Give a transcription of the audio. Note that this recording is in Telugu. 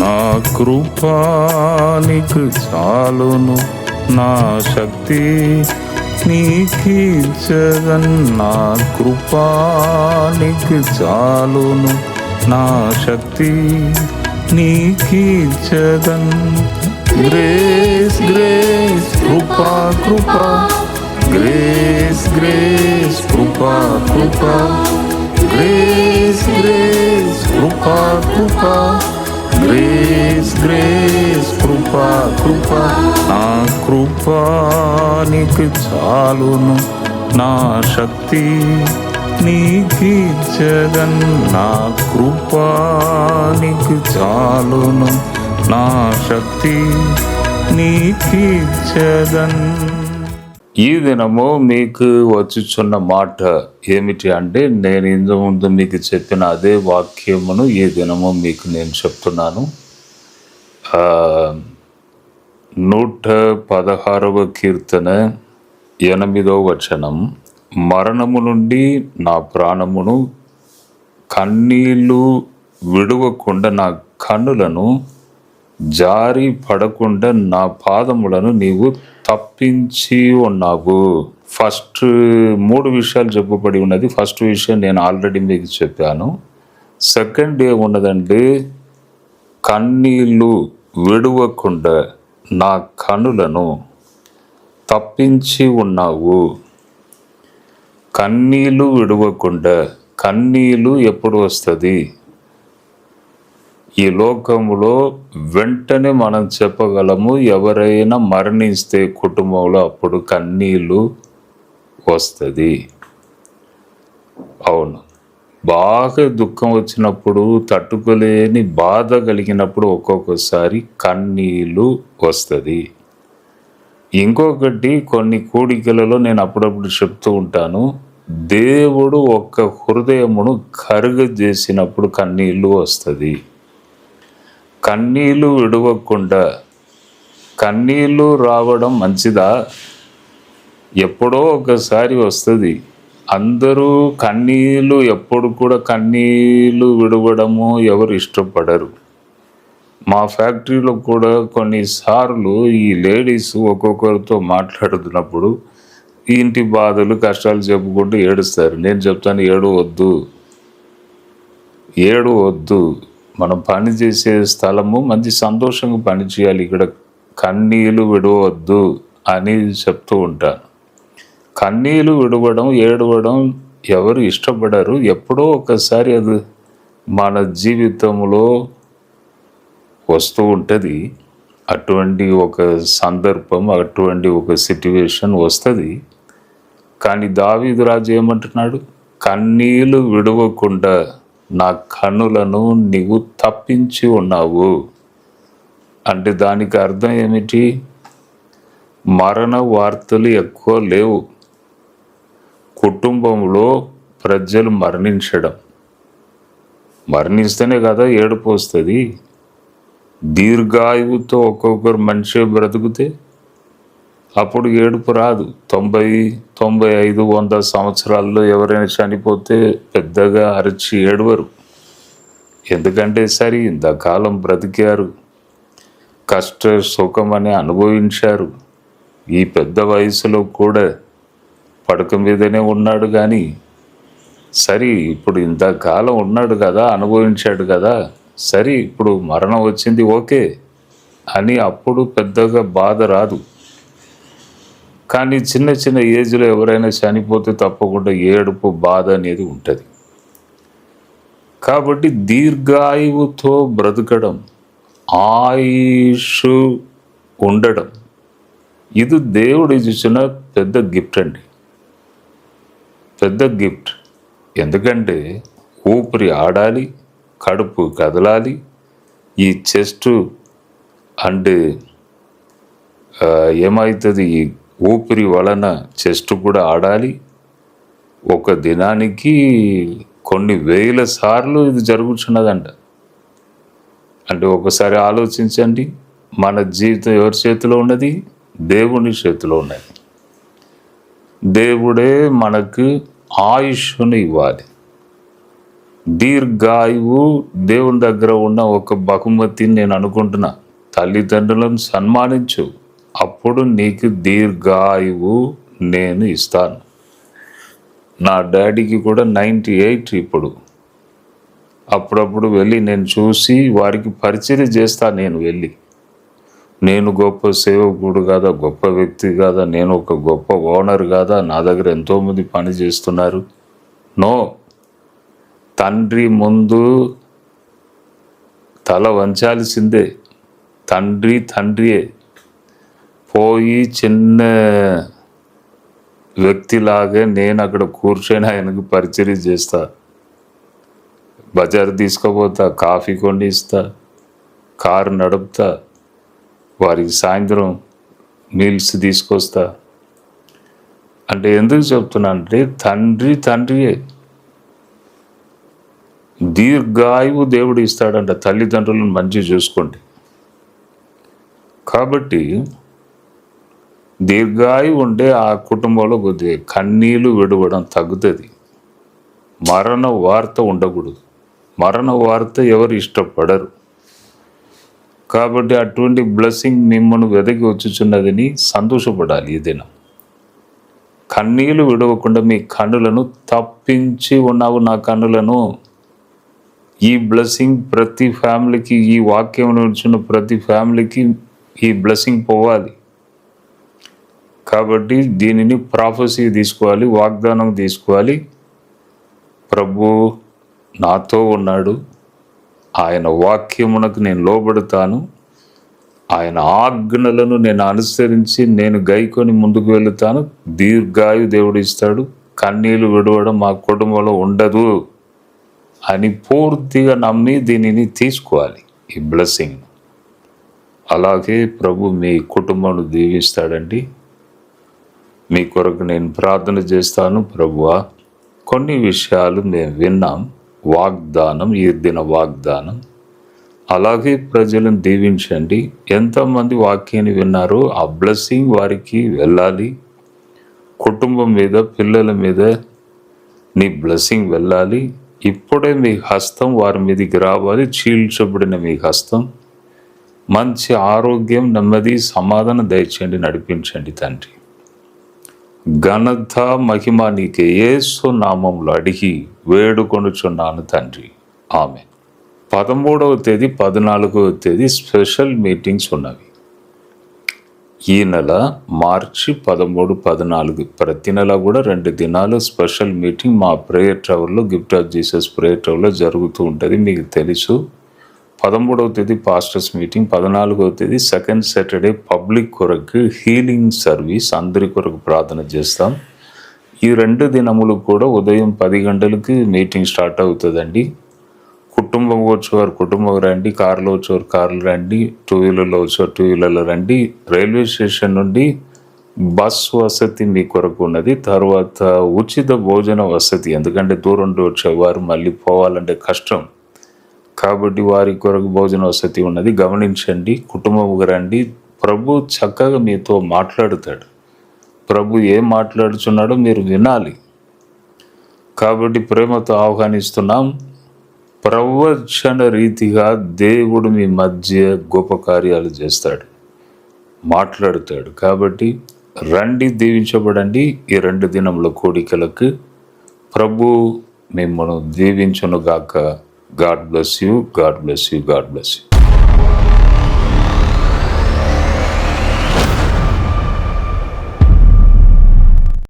నా కృపా నీకు చాలును, నా శక్తి నీకిచ్చదన్. నా కృపా నీకు చాలును, నా శక్తి నీకిచ్చదన్. గ్రేస్ గ్రేస్ కృపా కృపా, గ్రేస్ గ్రేస్ కృపా కృపా, గ్రేస్ గ్రేస్ కృపా కృపా, గ్రేస్ గ్రేస్ కృపా కృపా. నా కృపా నీకు చాలును, నా శక్తి నీకిచ్చదన్. నా కృపా నీకు చాలును, నా శక్తి నీకిచ్చదన్. ఈ దినము మీకు వచ్చుచున్న మాట ఏమిటి అంటే, నేను ఇంత ముందు మీకు చెప్పిన అదే వాక్యమును ఈ దినము మీకు నేను చెప్తున్నాను. 116వ కీర్తన 8వ వచనం. మరణము నుండి నా ప్రాణమును, కన్నీళ్లు విడువకుండా నా కన్నులను, జారి పడకుండా నా పాదములను నీవు తప్పించి ఉన్నావు. ఫస్ట్ 3 విషయాలు చెప్పబడి ఉన్నది. ఫస్ట్ విషయం నేను ఆల్రెడీ మీకు చెప్పాను. సెకండ్ ఏమున్నదంటే, కన్నీళ్ళు విడువకుండా నా కన్నులను తప్పించి ఉన్నావు. కన్నీళ్ళు విడువకుండా, కన్నీళ్ళు ఎప్పుడు వస్తుంది? ఈ లోకంలో వెంటనే మనం చెప్పగలము, ఎవరైనా మరణిస్తే కుటుంబంలో అప్పుడు కన్నీళ్ళు వస్తుంది. అవును, బాగా దుఃఖం వచ్చినప్పుడు, తట్టుకోలేని బాధ కలిగినప్పుడు ఒక్కొక్కసారి కన్నీళ్ళు వస్తుంది. ఇంకొకటి, కొన్ని కూడికలలో నేను అప్పుడప్పుడు చెప్తూ ఉంటాను, దేవుడు ఒక్క హృదయమును కరుగజేసినప్పుడు కన్నీళ్ళు వస్తుంది. కన్నీళ్ళు విడవకుండా, కన్నీళ్ళు రావడం మంచిదా? ఎప్పుడో ఒకసారి వస్తుంది. అందరూ కన్నీళ్ళు ఎప్పుడు కూడా కన్నీళ్ళు విడవడము ఎవరు ఇష్టపడరు. మా ఫ్యాక్టరీలో కూడా కొన్నిసార్లు ఈ లేడీస్ ఒక్కొక్కరితో మాట్లాడుతున్నప్పుడు ఇంటి బాధలు కష్టాలు చెప్పుకుంటూ ఏడుస్తారు. నేను చెప్తాను, ఏడు వద్దు. మనం పని చేసే స్థలము మంచి సంతోషంగా పని చేయాలి, ఇక్కడ కన్నీళ్ళు విడవద్దు అని చెప్తూ ఉంటాను. కన్నీళ్ళు విడవడం, ఏడవడం ఎవరు ఇష్టపడరు. ఎప్పుడో ఒకసారి అది మన జీవితంలో వస్తూ ఉంటుంది. అటువంటి ఒక సందర్భం, అటువంటి ఒక సిట్యువేషన్ వస్తుంది. కానీ దావీదు రాజు ఏమంటున్నాడు? కన్నీళ్ళు విడవకుండా నా కన్నులను నీవు తప్పించి ఉన్నావు. అంటే దానికి అర్థం ఏమిటి? మరణ వార్తలు ఎక్కువ లేవు. కుటుంబంలో ప్రజలు మరణిస్తేనే కదా ఏడుపు వస్తుంది. దీర్ఘాయువుతో ఒక్కొక్కరు మనిషి బ్రతుకుతే అప్పుడు ఏడుపు రాదు. 90, 95, 100 సంవత్సరాల్లో ఎవరైనా చనిపోతే పెద్దగా అరిచి ఏడవరు. ఎందుకంటే సరే ఇంతకాలం బ్రతికారు, కష్ట సుఖమని అనుభవించారు. ఈ పెద్ద వయసులో కూడా పడక మీదనే ఉన్నాడు. కానీ సరే ఇప్పుడు ఇంతకాలం ఉన్నాడు కదా, అనుభవించాడు కదా, సరే ఇప్పుడు మరణం వచ్చింది ఓకే అని అప్పుడు పెద్దగా బాధ రాదు. కానీ చిన్న చిన్న ఏజ్లో ఎవరైనా చనిపోతే తప్పకుండా ఏడుపు, బాధ అనేది ఉంటుంది. కాబట్టి దీర్ఘాయువుతో బ్రతకడం, ఆయుష్ ఉండడం, ఇది దేవుడు ఇచ్చిన పెద్ద గిఫ్ట్ అండి, పెద్ద గిఫ్ట్. ఎందుకంటే ఊపిరి ఆడాలి, కడుపు కదలాలి, ఈ చెస్ట్ అంటే ఏమవుతుంది, ఈ ఊపిరి వలన చెస్ట్ కూడా ఆడాలి. ఒక దినానికి కొన్ని వేల సార్లు ఇది జరుగుతున్నదంట. అంటే ఒకసారి ఆలోచించండి, మన జీవితం ఎవరి చేతిలో ఉన్నది? దేవుని చేతిలో ఉన్నది. దేవుడే మనకు ఆయుష్ను ఇవ్వాలి. దీర్ఘాయువు దేవుని దగ్గర ఉన్న ఒక బహుమతిని నేను అనుకుంటున్నా. తల్లిదండ్రులను సన్మానించు, అప్పుడు నీకు దీర్ఘాయువు నేను ఇస్తాను. నా డాడీకి కూడా 98 ఇప్పుడు. అప్పుడప్పుడు వెళ్ళి నేను చూసి వారికి పరిచయం చేస్తాను. నేను వెళ్ళి, నేను గొప్ప సేవకుడు కాదా, గొప్ప వ్యక్తి కాదా, నేను ఒక గొప్ప ఓనర్ కాదా, నా దగ్గర ఎంతోమంది పని చేస్తున్నారు. నో, తండ్రి ముందు తల వంచాల్సిందే. తండ్రి తండ్రియే. పోయి చిన్న వ్యక్తిలాగా నేను అక్కడ కూర్చొని ఆయనకు పరిచయం చేస్తా. బజార్ తీసుకుపోతా, కాఫీ కొని ఇస్తా, కారు నడుపుతా, వారికి సాయంత్రం మీల్స్ తీసుకొస్తా. అంటే ఎందుకు చెప్తున్నా అంటే తండ్రి తండ్రియే. దీర్ఘాయువు దేవుడు ఇస్తాడంట తల్లిదండ్రులను మంచి చూసుకోండి. కాబట్టి దీర్ఘాయువు ఉండే ఆ కుటుంబంలో కొద్దిగా కన్నీళ్లు విడవడం తగ్గుతుంది. మరణ వార్త ఉండకూడదు. మరణ వార్త ఎవరు ఇష్టపడరు. కాబట్టి అటువంటి బ్లెస్సింగ్ మిమ్మల్ని వెదకి వచ్చుచున్నదని సంతోషపడాలి. ఏదైనా కన్నీళ్లు విడవకుండా మీ కన్నులను తప్పించి ఉన్నావు నా కన్నులను. ఈ బ్లెస్సింగ్ ప్రతి ఫ్యామిలీకి, ఈ వాక్యం నుంచున్న ప్రతి ఫ్యామిలీకి ఈ బ్లెస్సింగ్ పోవాలి. కాబట్టి దీనిని ప్రాఫెసీ తీసుకోవాలి, వాగ్దానం తీసుకోవాలి. ప్రభు నాతో ఉన్నాడు, ఆయన వాక్యమునకు నేను లోబడతాను, ఆయన ఆజ్ఞలను నేను అనుసరించి నేను గైకొని ముందుకు వెళుతాను. దీర్ఘాయు దేవుడు ఇస్తాడు. కన్నీళ్లు విడవడం మా కుటుంబంలో ఉండదు అని పూర్తిగా నమ్మి దీనిని తీసుకోవాలి, ఈ బ్లెస్సింగ్. అలాగే ప్రభు మీ కుటుంబాన్ని దీవిస్తాడండి. మీ కొరకు నేను ప్రార్థన చేస్తాను. ప్రభువా, కొన్ని విషయాలు మేము విన్నాం, వాగ్దానం, ఈ దిన వాగ్దానం. అలాగే ప్రజలను దీవించండి. ఎంతమంది వాక్యాన్ని విన్నారో ఆ బ్లెస్సింగ్ వారికి వెళ్ళాలి. కుటుంబం మీద, పిల్లల మీద నీ బ్లెస్సింగ్ వెళ్ళాలి. ఇప్పుడే మీ హస్తం వారి మీదకి రావాలి. చీల్చబడిన మీ హస్తం మంచి ఆరోగ్యం, నెమ్మది, సమాధానం దయచేయండి, నడిపించండి తండ్రి. ఘనత మహిమ నీకే యేసు నామములో అడిగి వేడుకొనుచున్నాను తండ్రి. ఆమేన్. 13వ తేదీ, 14వ తేదీ స్పెషల్ మీటింగ్స్ ఉన్నవి. ఈ నెల మార్చి 13, 14 ప్రతి నెల కూడా 2 దినాలు స్పెషల్ మీటింగ్ మా ప్రేయర్ ట్రవర్లో, గిఫ్ట్ ఆఫ్ జీసస్ ప్రేయర్ ట్రవర్లో జరుగుతూ ఉంటుంది. మీకు తెలుసు. 13వ తేదీ పాస్టర్స్ మీటింగ్, 14వ తేదీ సెకండ్ సాటర్డే పబ్లిక్ కొరకు హీలింగ్ సర్వీస్, అందరి కొరకు ప్రార్థన చేస్తాం. ఈ 2 దినములు కూడా ఉదయం 10 గంటలకి మీటింగ్ స్టార్ట్ అవుతుందండి. కుటుంబం వచ్చేవారు కుటుంబం రండి, కారులో వచ్చేవారు కార్లు రండి, 2 వీలర్లో వచ్చేవారు 2 వీలర్లో రండి. రైల్వే స్టేషన్ నుండి బస్ వసతి మీ కొరకు ఉన్నది. తర్వాత ఉచిత భోజన వసతి, ఎందుకంటే దూరం నుండి వచ్చేవారు మళ్ళీ పోవాలంటే కష్టం. కాబట్టి వారి కొరకు భోజన వసతి ఉన్నది. గమనించండి, కుటుంబం రండి. ప్రభు చక్కగా మీతో మాట్లాడుతాడు. ప్రభు ఏం మాట్లాడుచున్నాడో మీరు వినాలి. కాబట్టి ప్రేమతో ఆహ్వానిస్తున్నాం. ప్రవచన రీతిగా దేవుడు మీ మధ్య గొప్ప కార్యాలు చేస్తాడు, మాట్లాడుతాడు. కాబట్టి రండి, దీవించబడండి. ఈ 2 దినముల కోడికలకు ప్రభు మిమ్మల్ని దీవించునుగాక. God bless you, God bless you, God bless you.